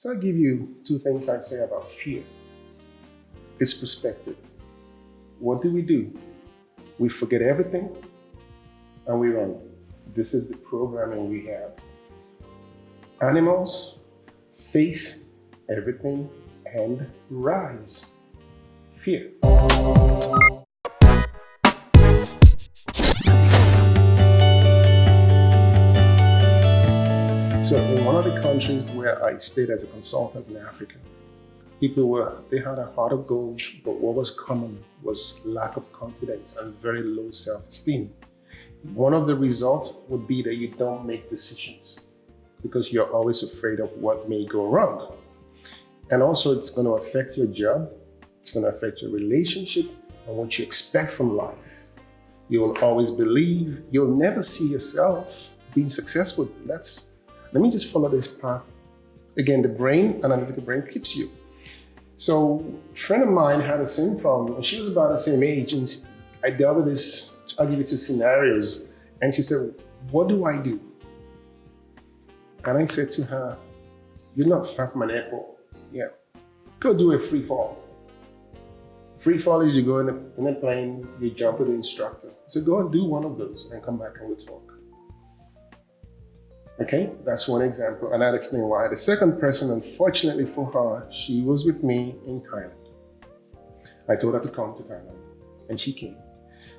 So I'll give you two things I say about fear. It's perspective. What do? We forget everything and we run. This is the programming we have. Animals face everything and rise. Fear. So in one of the countries where I stayed as a consultant in Africa, they had a heart of gold, but what was common was lack of confidence and very low self-esteem. One of the results would be that you don't make decisions because you're always afraid of what may go wrong. And also it's going to affect your job, it's going to affect your relationship and what you expect from life. You will always believe you'll never see yourself being successful. Let me just follow this path. Again, the brain, analytical brain, keeps you. So a friend of mine had the same problem, and she was about the same age, and I dealt with this. I'll give you two scenarios. And she said, what do I do? And I said to her, you're not far from an airport. Yeah. Go do a free fall. Free fall is you go in a plane, you jump with the instructor. So go and do one of those and come back and we'll talk. Okay, that's one example, and I'll explain why. The second person, unfortunately for her, she was with me in Thailand. I told her to come to Thailand, and she came.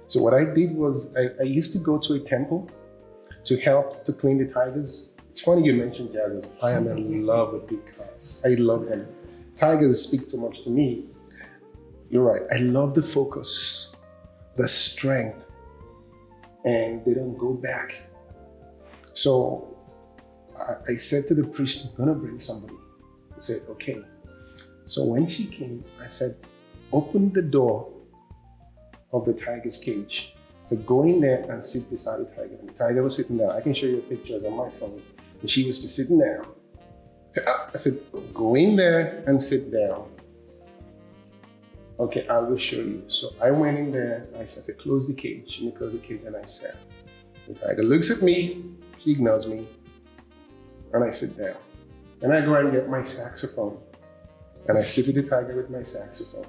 So what I did was, I used to go to a temple to help to clean the tigers. It's funny you mentioned tigers. I am in love with big cats. I love them. Tigers speak too much to me. You're right, I love the focus, the strength, and they don't go back. So I said to the priest, I'm gonna bring somebody. He said, okay. So when she came, I said, open the door of the tiger's cage. So go in there and sit beside the tiger. And the tiger was sitting down. I can show you pictures on my phone. And she was just sitting there. I said, go in there and sit down. Okay, I will show you. So I went in there. I said, close the cage. And I closed the cage and I sat. The tiger looks at me. She ignores me. And I sit down. And I go and get my saxophone. And I sit with the tiger with my saxophone.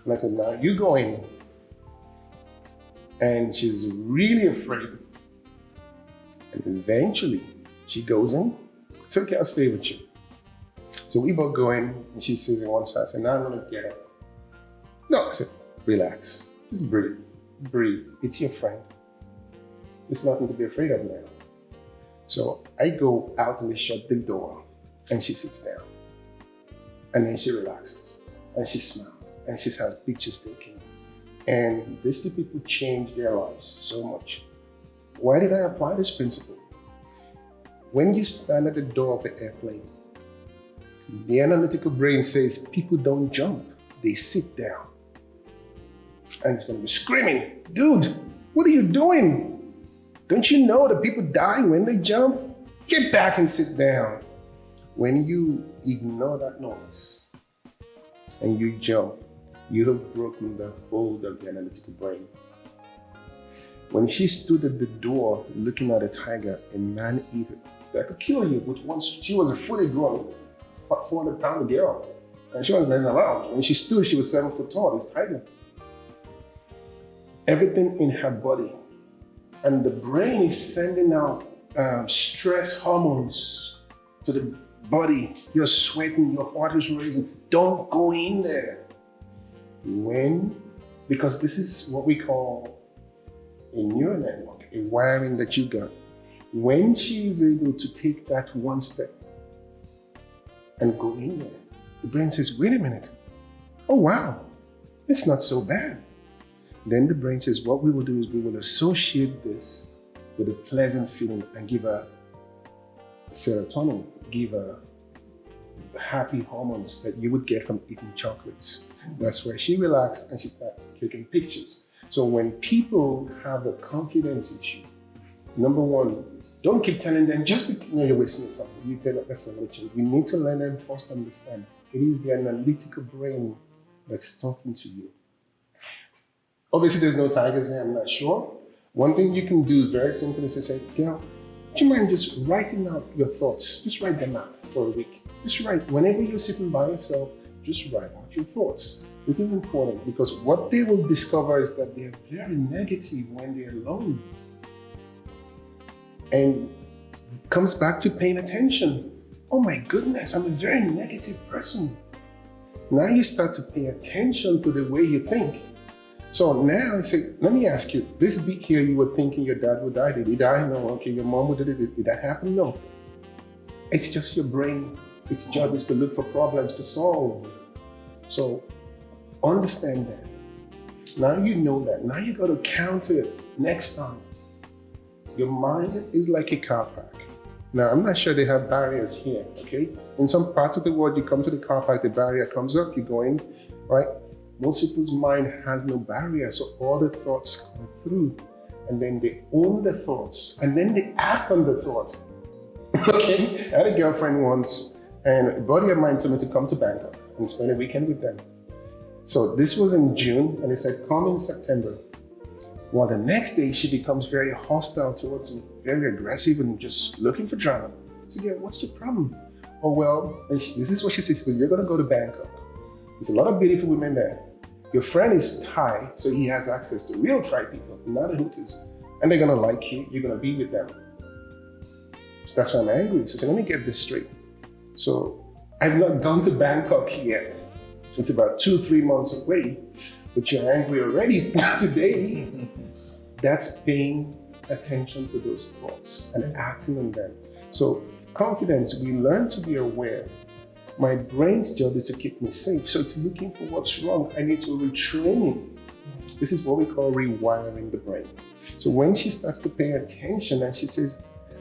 And I said, now you go in. And she's really afraid. And eventually she goes in. It's okay, I'll stay with you. So we both go in and she sits on one side. I said, now I'm gonna get up. No, I said, relax. Just breathe. Breathe. It's your friend. There's nothing to be afraid of now. So I go out and they shut the door and she sits down. And then she relaxes and she smiles and she has pictures taken. And these two people changed their lives so much. Why did I apply this principle? When you stand at the door of the airplane, the analytical brain says people don't jump, they sit down. And it's going to be screaming, dude, what are you doing? Don't you know that people die when they jump? Get back and sit down. When you ignore that noise and you jump, you have broken the hold of the analytical brain. When she stood at the door looking at a tiger, a man-eater, that could kill you with once she was a fully grown 400-pound girl. And she wasn't running around. When she stood, she was 7 foot tall, this tiger. Everything in her body. And the brain is sending out stress hormones to the body. You're sweating, your heart is racing. Don't go in there. Because this is what we call a neural network, a wiring that you got. When she is able to take that one step and go in there, the brain says, wait a minute. Oh, wow, it's not so bad. Then the brain says, what we will do is we will associate this with a pleasant feeling and give her serotonin, give her happy hormones that you would get from eating chocolates. That's where she relaxed and she started taking pictures. So when people have a confidence issue, number one, don't keep telling them, just because you're wasting your time. You tell them that's another change. We need to let them first understand it is the analytical brain that's talking to you. Obviously, there's no tigers here, I'm not sure. One thing you can do very simply is to say, girl, would you mind just writing out your thoughts? Just write them out for a week. Just write. Whenever you're sitting by yourself, just write out your thoughts. This is important because what they will discover is that they're very negative when they're alone. And it comes back to paying attention. Oh my goodness, I'm a very negative person. Now you start to pay attention to the way you think. So now I say, let me ask you, this beat here, you were thinking your dad would die. Did he die? No. Okay, your mom would do it. Did that happen? No. It's just your brain. Its job is to look for problems to solve. So understand that. Now you know that. Now you got to counter it next time. Your mind is like a car park. Now, I'm not sure they have barriers here, okay? In some parts of the world, you come to the car park, the barrier comes up, you go in, right? Most people's mind has no barrier, so all the thoughts come through, and then they own the thoughts, and then they act on the thought. Okay? I had a girlfriend once, and a buddy of mine told me to come to Bangkok and spend a weekend with them. So this was in June, and they said, come in September. Well, the next day, she becomes very hostile towards me, very aggressive and just looking for drama. So, yeah, what's your problem? Oh, well, this is what she says, you're going to go to Bangkok. There's a lot of beautiful women there. Your friend is Thai, so he has access to real Thai people, not the hookers. And they're going to like you, you're going to be with them. So that's why I'm angry. So let me get this straight. So I've not gone to Bangkok yet. It's about 2-3 months away, but you're angry already today. That's paying attention to those thoughts and acting on them. So confidence, we learn to be aware. My brain's job is to keep me safe. So it's looking for what's wrong. I need to retrain it. This is what we call rewiring the brain. So when she starts to pay attention and she says,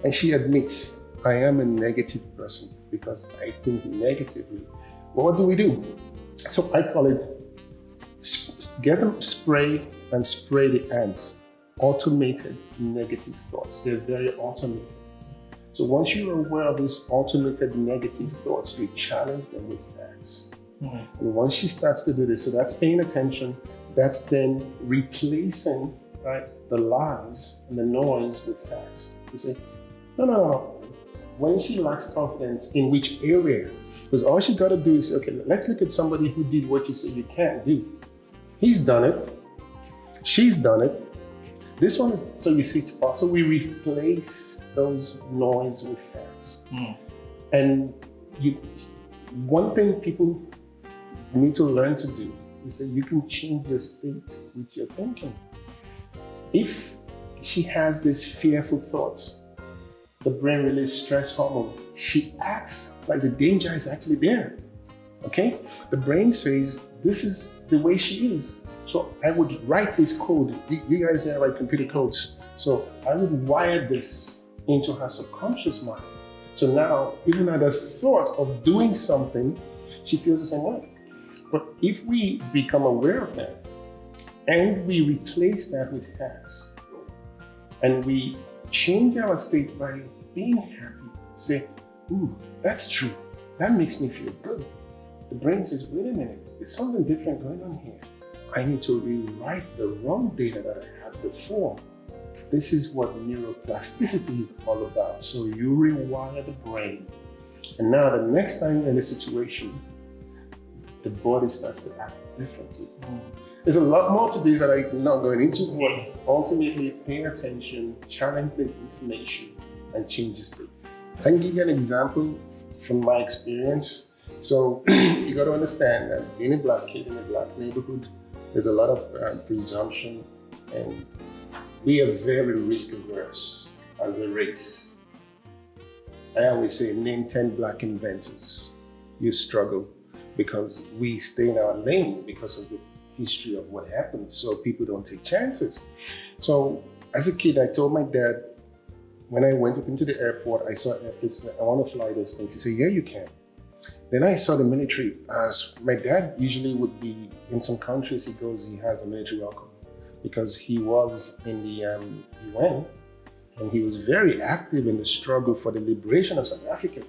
and she admits, I am a negative person because I think negatively. Well, what do? So I call it, get them spray and spray the ants. Automated negative thoughts. They're very automated. So once you're aware of these automated negative thoughts, you challenge them with facts. And once she starts to do this, so that's paying attention, that's then replacing, right, the lies and the noise with facts. You say, no. When she lacks confidence, in which area? Because all she got to do is, okay, let's look at somebody who did what you say you can't do. He's done it. She's done it. This one is, so you see, also we replace those noise with facts. And one thing people need to learn to do is that you can change your state with your thinking. If she has these fearful thoughts, the brain releases stress hormone. She acts like the danger is actually there, okay? The brain says, this is the way she is. So I would write this code. You guys here write computer codes. So I would wire this into her subconscious mind. So now, even at the thought of doing something, she feels the same way. But if we become aware of that, and we replace that with facts, and we change our state by being happy, say, ooh, that's true. That makes me feel good. The brain says, wait a minute, there's something different going on here. I need to rewrite the wrong data that I had before. This is what neuroplasticity is all about. So you rewire the brain. And now the next time you're in a situation, the body starts to act differently. There's a lot more to this that I'm not going into, but ultimately pay attention, challenge the information, and change the state. I can give you an example from my experience. So you got to understand that being a black kid in a black neighborhood, there's a lot of presumption, and we are very risk averse as a race. I always say, name 10 black inventors. You struggle because we stay in our lane because of the history of what happened. So people don't take chances. So as a kid, I told my dad, when I went with him to the airport, I saw airplanes, I want to fly those things. He said, yeah, you can. Then I saw the military. As my dad usually would be in some countries, he has a military welcome because he was in the UN and he was very active in the struggle for the liberation of South Africa.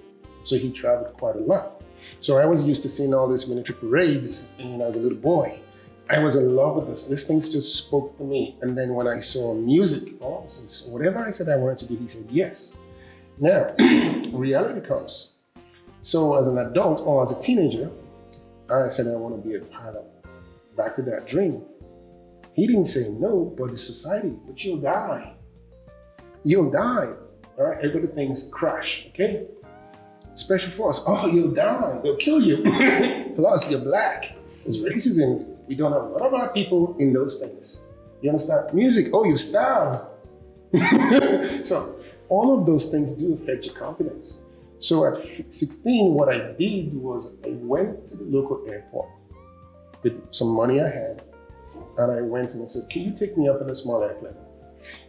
So he traveled quite a lot. So I was used to seeing all these military parades, and as a little boy, I was in love with this. These things just spoke to me. And then when I saw music, whatever I said I wanted to do, he said yes. Now, reality comes. So as an adult or as a teenager, I said I want to be a pilot. Back to that dream. He didn't say no, but the society, but you'll die. You'll die. All right, everybody thinks crash, okay? Special force, oh, you'll die, they'll kill you. Plus, you're black. There's racism. We don't have a lot of our people in those things. You understand? Music, oh, you starve. So all of those things do affect your confidence. So at 16, what I did was I went to the local airport with some money I had, and I went and I said, can you take me up in a small airplane?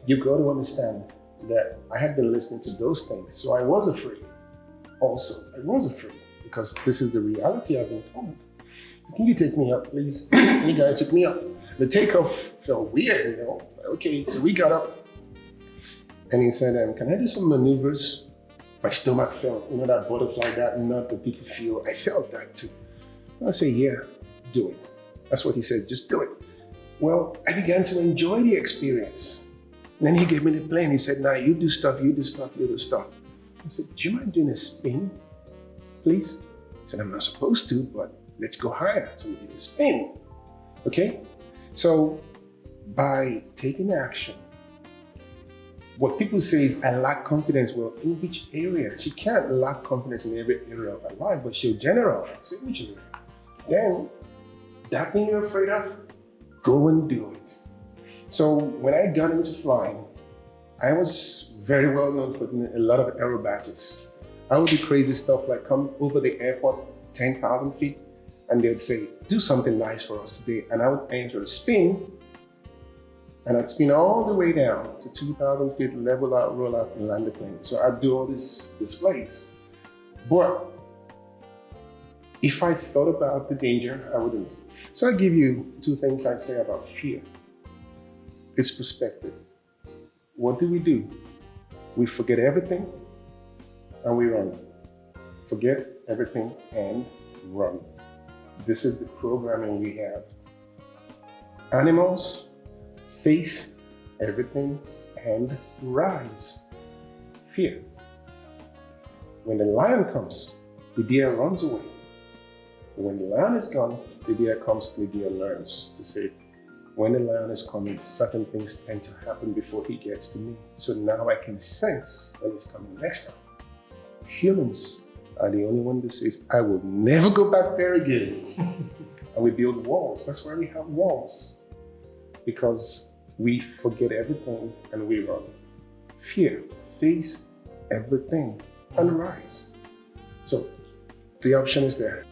You've got to understand that I had been listening to those things, so I was afraid. Also, I was afraid because this is the reality I've been told. Can you take me up, please? And the guy took me up. The takeoff felt weird, you know. It's like, okay, so we got up, and he said, can I do some maneuvers? My stomach felt, you know, that butterfly, that nut that people feel. I felt that too. I said, yeah, do it. That's what he said, just do it. Well, I began to enjoy the experience. And then he gave me the plane. He said, now you do stuff, you do stuff, you do stuff. I said, do you mind doing a spin, please? I said, I'm not supposed to, but let's go higher. So we did a spin, okay? So by taking action, what people say is, I lack confidence. Well, in which area? She can't lack confidence in every area of her life, but she'll generalize. In which area? Then, that thing you're afraid of, go and do it. So when I got into flying, I was very well known for doing a lot of aerobatics. I would do crazy stuff like come over the airport 10,000 feet, and they'd say, do something nice for us today. And I would enter a spin, and I'd spin all the way down to 2,000 feet, level out, roll out, and land the plane. So I'd do all these displays. But if I thought about the danger, I wouldn't. So I give you two things I say about fear. It's perspective. What do? We forget everything and we run. Forget everything and run. This is the programming we have. Animals face everything and rise. Fear. When the lion comes, the deer runs away. When the lion is gone, the deer comes, the deer learns to say, when the lion is coming, certain things tend to happen before he gets to me. So now I can sense that it's coming next time. Humans are the only one that says, I will never go back there again. And we build walls. That's why we have walls. Because we forget everything and we run. Fear, face everything and rise. So the option is there.